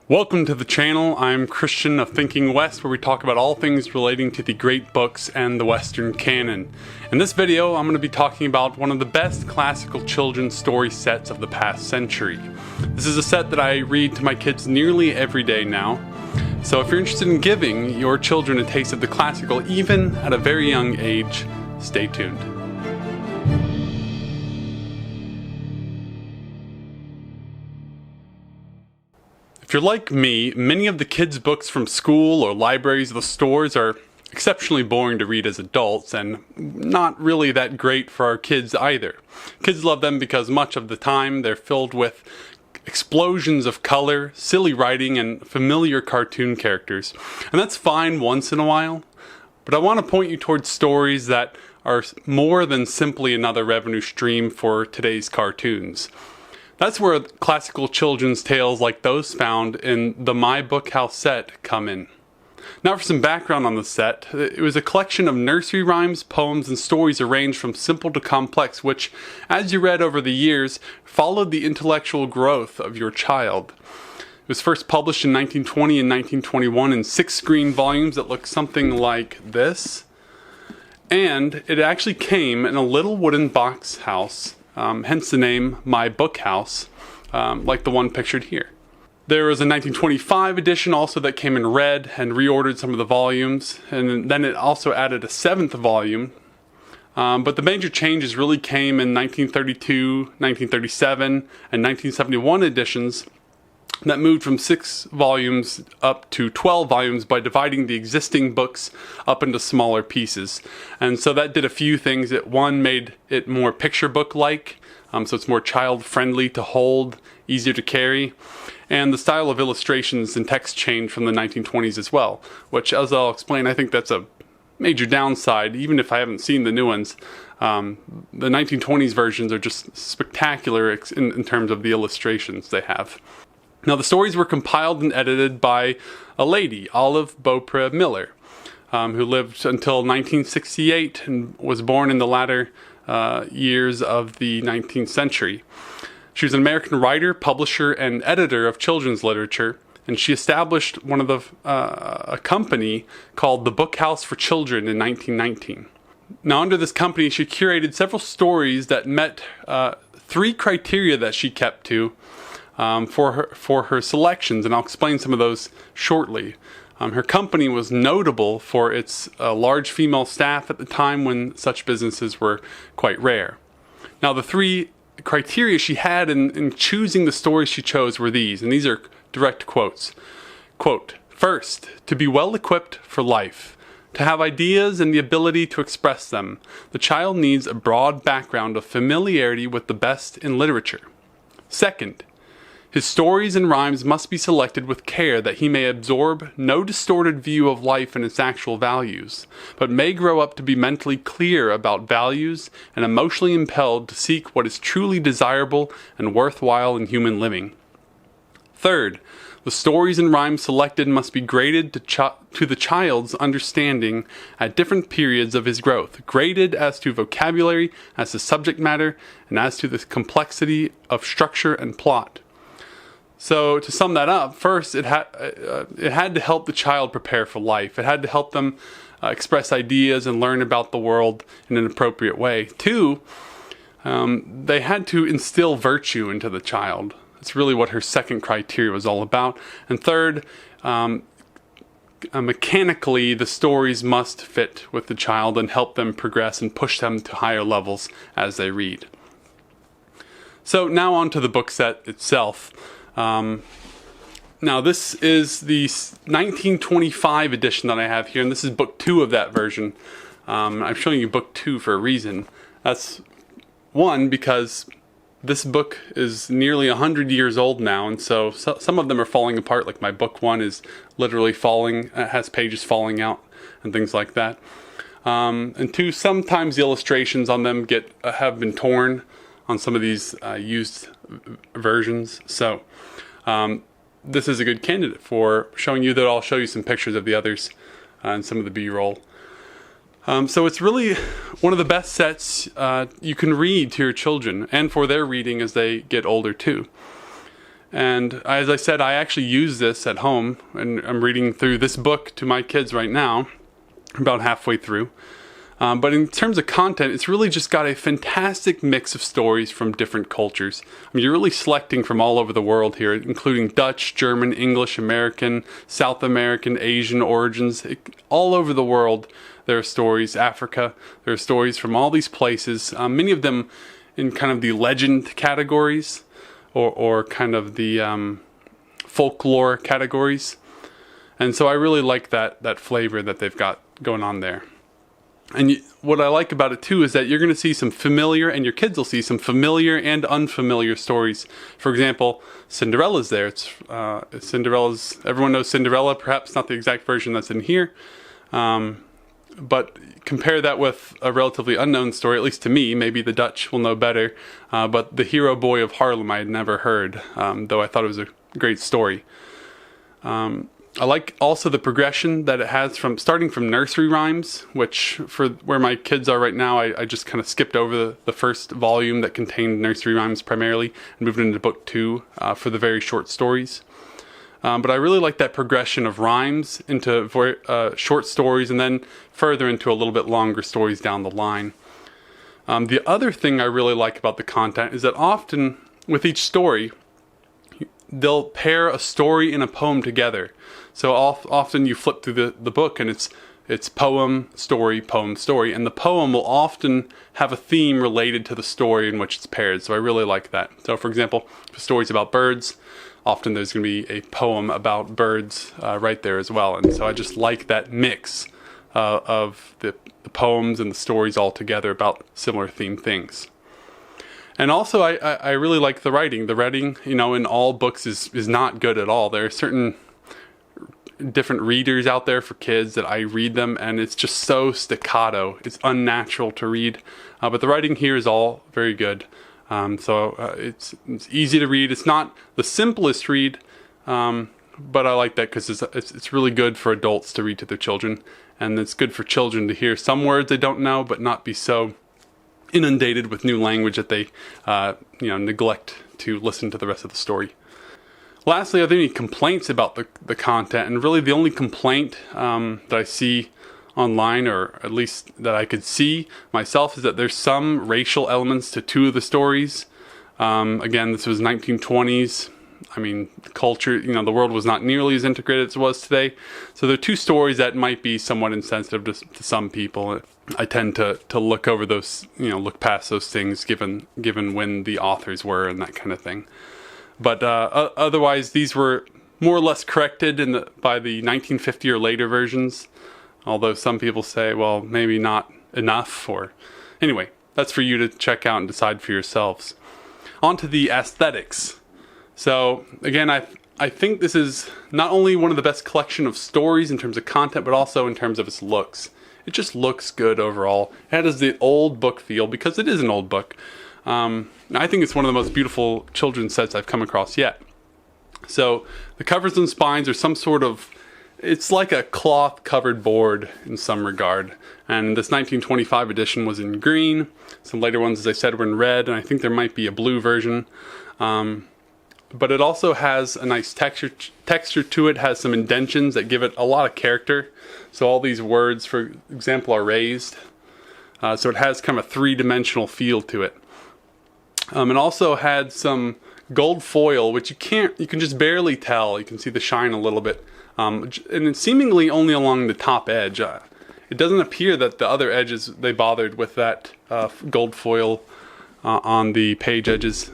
Welcome to the channel. I'm Christian of ThinkingWest, where we talk about all things relating to the great books and the Western canon. In this video, I'm going to be talking about one of the best classical children's story sets of the past century. This is a set that I read to my kids nearly every day now. So if you're interested in giving your children a taste of the classical, even at a very young age, stay tuned. If you're like me, many of the kids' books from school or libraries or the stores are exceptionally boring to read as adults and not really that great for our kids either. Kids love them because much of the time they're filled with explosions of color, silly writing, and familiar cartoon characters. And that's fine once in a while, but I want to point you towards stories that are more than simply another revenue stream for today's cartoons. That's where classical children's tales like those found in the My BookHouse set come in. Now for some background on the set. It was a collection of nursery rhymes, poems, and stories arranged from simple to complex, which, as you read over the years, followed the intellectual growth of your child. It was first published in 1920 and 1921 in 6 screen volumes that look something like this. And it actually came in a little wooden box house. Hence the name My BookHouse, like the one pictured here. There was a 1925 edition also that came in red and reordered some of the volumes, and then it also added a 7th volume. But the major changes really came in 1932, 1937, and 1971 editions that moved from 6 volumes up to 12 volumes by dividing the existing books up into smaller pieces. And so that did a few things. One made it more picture book-like, so it's more child-friendly to hold, easier to carry. And the style of illustrations and text changed from the 1920s as well, which, as I'll explain, I think that's a major downside, even if I haven't seen the new ones. The 1920s versions are just spectacular in terms of the illustrations they have. Now, the stories were compiled and edited by a lady, Olive Beaupre Miller, who lived until 1968 and was born in the latter years of the 19th century. She was an American writer, publisher, and editor of children's literature, and she established a company called The BookHouse for Children in 1919. Now, under this company, she curated several stories that met 3 criteria that she kept to for her selections, and I'll explain some of those shortly. Her company was notable for its large female staff at the time when such businesses were quite rare. Now, the 3 criteria she had in choosing the stories she chose were these, and these are direct quotes. Quote, "First, to be well equipped for life. To have ideas and the ability to express them. The child needs a broad background of familiarity with the best in literature. Second, his stories and rhymes must be selected with care that he may absorb no distorted view of life and its actual values, but may grow up to be mentally clear about values and emotionally impelled to seek what is truly desirable and worthwhile in human living. Third, the stories and rhymes selected must be graded to the child's understanding at different periods of his growth, graded as to vocabulary, as to subject matter, and as to the complexity of structure and plot." So to sum that up, first it had to help the child prepare for life. It had to help them express ideas and learn about the world in an appropriate way. 2, they had to instill virtue into the child. That's really what her second criteria was all about. And third, mechanically, the stories must fit with the child and help them progress and push them to higher levels as they read. So now on to the book set itself. Now this is the 1925 edition that I have here, and this is book 2 of that version. I'm showing you book 2 for a reason. That's one, because this book is nearly 100 years old now, and so some of them are falling apart, like my book 1 is literally falling, has pages falling out and things like that. And 2, sometimes the illustrations on them have been torn on some of these used versions. So this is a good candidate for showing you that. I'll show you some pictures of the others and some of the B-roll. So it's really one of the best sets you can read to your children and for their reading as they get older too. And as I said, I actually use this at home, and I'm reading through this book to my kids right now, about halfway through. But in terms of content, it's really just got a fantastic mix of stories from different cultures. I mean, you're really selecting from all over the world here, including Dutch, German, English, American, South American, Asian origins. All over the world, there are stories. Africa, there are stories from all these places, many of them in kind of the legend categories, or kind of the folklore categories. And so I really like that flavor that they've got going on there. And what I like about it too is that you're going to see some familiar, and your kids will see some familiar and unfamiliar stories. For example, Cinderella's there. It's Cinderella's. Everyone knows Cinderella. Perhaps not the exact version that's in here, but compare that with a relatively unknown story, at least to me. Maybe the Dutch will know better. But The Hero Boy of Harlem I had never heard, though I thought it was a great story. I like also the progression that it has from starting from nursery rhymes, which for where my kids are right now, I just kind of skipped over the first volume that contained nursery rhymes primarily and moved into book 2 for the very short stories. But I really like that progression of rhymes into short stories and then further into a little bit longer stories down the line. The other thing I really like about the content is that often with each story, they'll pair a story and a poem together. So often you flip through the book and it's poem, story, and the poem will often have a theme related to the story in which it's paired. So I really like that. So for example, for stories about birds, often there's going to be a poem about birds right there as well. And so I just like that mix of the poems and the stories all together about similar themed things. And also, I really like the writing. The writing, in all books is not good at all. There are certain different readers out there for kids that I read them, and it's just so staccato. It's unnatural to read. But the writing here is all very good. It's easy to read. It's not the simplest read, but I like that because it's really good for adults to read to their children. And it's good for children to hear some words they don't know, but not be so inundated with new language that they neglect to listen to the rest of the story. Lastly, are there any complaints about the content? And really the only complaint that I see online, or at least that I could see myself, is that there's some racial elements to 2 of the stories. Again, this was 1920s. I mean, culture, the world was not nearly as integrated as it was today. So there are 2 stories that might be somewhat insensitive to some people. I tend to look over those, look past those things given when the authors were and that kind of thing. But otherwise, these were more or less corrected by the 1950 or later versions. Although some people say, well, maybe not enough. Anyway, that's for you to check out and decide for yourselves. On to the aesthetics. So again, I think this is not only one of the best collection of stories in terms of content, but also in terms of its looks. It just looks good overall. It has the old book feel because it is an old book. I think it's one of the most beautiful children's sets I've come across yet. So the covers and spines are some sort of, it's like a cloth covered board in some regard. And this 1925 edition was in green. Some later ones, as I said, were in red, and I think there might be a blue version. But it also has a nice texture to it, has some indentions that give it a lot of character. So all these words, for example, are raised. So it has kind of a 3-dimensional feel to it. It also had some gold foil, which you can just barely tell. You can see the shine a little bit. And it's seemingly only along the top edge. It doesn't appear that the other edges, they bothered with that gold foil on the page edges.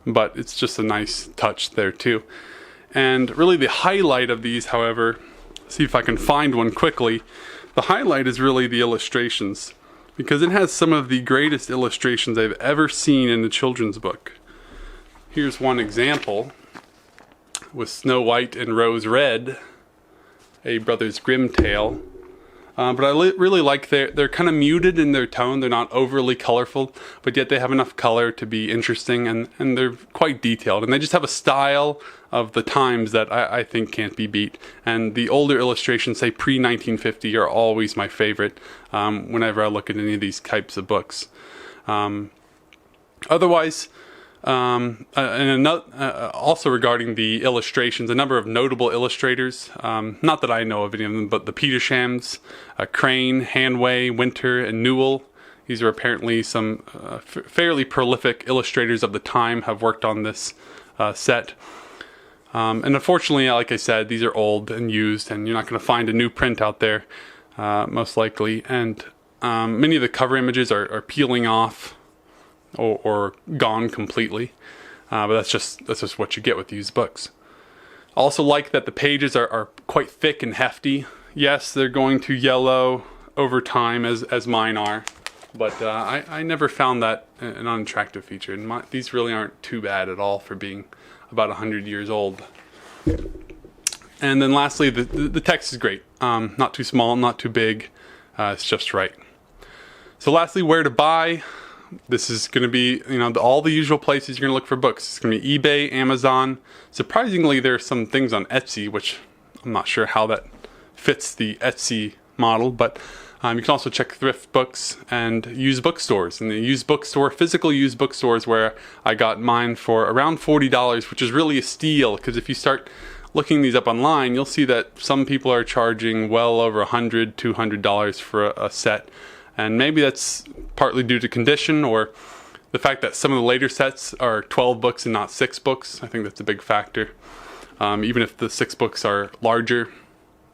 But it's just a nice touch there too. And really the highlight of these, however, see if I can find one quickly. The highlight is really the illustrations, because it has some of the greatest illustrations I've ever seen in a children's book. Here's one example with Snow White and Rose Red, a Brothers Grimm tale. But I really like they're kind of muted in their tone. They're not overly colorful, but yet they have enough color to be interesting, and they're quite detailed. And they just have a style of the times that I think can't be beat. And the older illustrations, say pre-1950, are always my favorite whenever I look at any of these types of books. Otherwise, Also regarding the illustrations, a number of notable illustrators, not that I know of any of them, but the Petershams, Crane, Hanway, Winter, and Newell. These are apparently some fairly prolific illustrators of the time, have worked on this set. And unfortunately, like I said, these are old and used, and you're not going to find a new print out there, most likely. And many of the cover images are peeling off or gone completely. But that's just what you get with used books. I also like that the pages are quite thick and hefty. Yes, they're going to yellow over time, as mine are. But I never found that an unattractive feature. And these really aren't too bad at all for being about 100 years old. And then lastly, the text is great. Not too small, not too big. It's just right. So lastly, where to buy. This is going to be, all the usual places you're going to look for books. It's going to be eBay, Amazon. Surprisingly, there are some things on Etsy, which I'm not sure how that fits the Etsy model, but you can also check thrift books and used bookstores. And the physical used bookstores, where I got mine for around $40, which is really a steal, because if you start looking these up online, you'll see that some people are charging well over $100, $200 for a set. And maybe that's partly due to condition, or the fact that some of the later sets are 12 books and not 6 books. I think that's a big factor. Even if the 6 books are larger,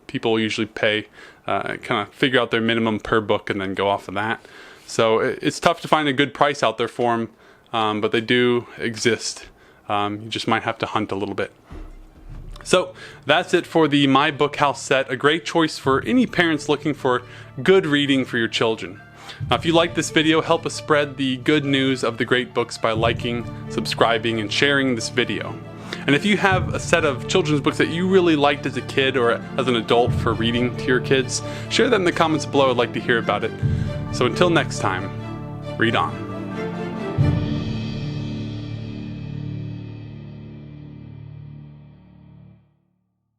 people usually pay, kind of figure out their minimum per book and then go off of that. So it's tough to find a good price out there for them, but they do exist. You just might have to hunt a little bit. So that's it for the My BookHouse set, a great choice for any parents looking for good reading for your children. Now, if you like this video, help us spread the good news of the great books by liking, subscribing, and sharing this video. And if you have a set of children's books that you really liked as a kid or as an adult for reading to your kids, share that in the comments below. I'd like to hear about it. So until next time, read on.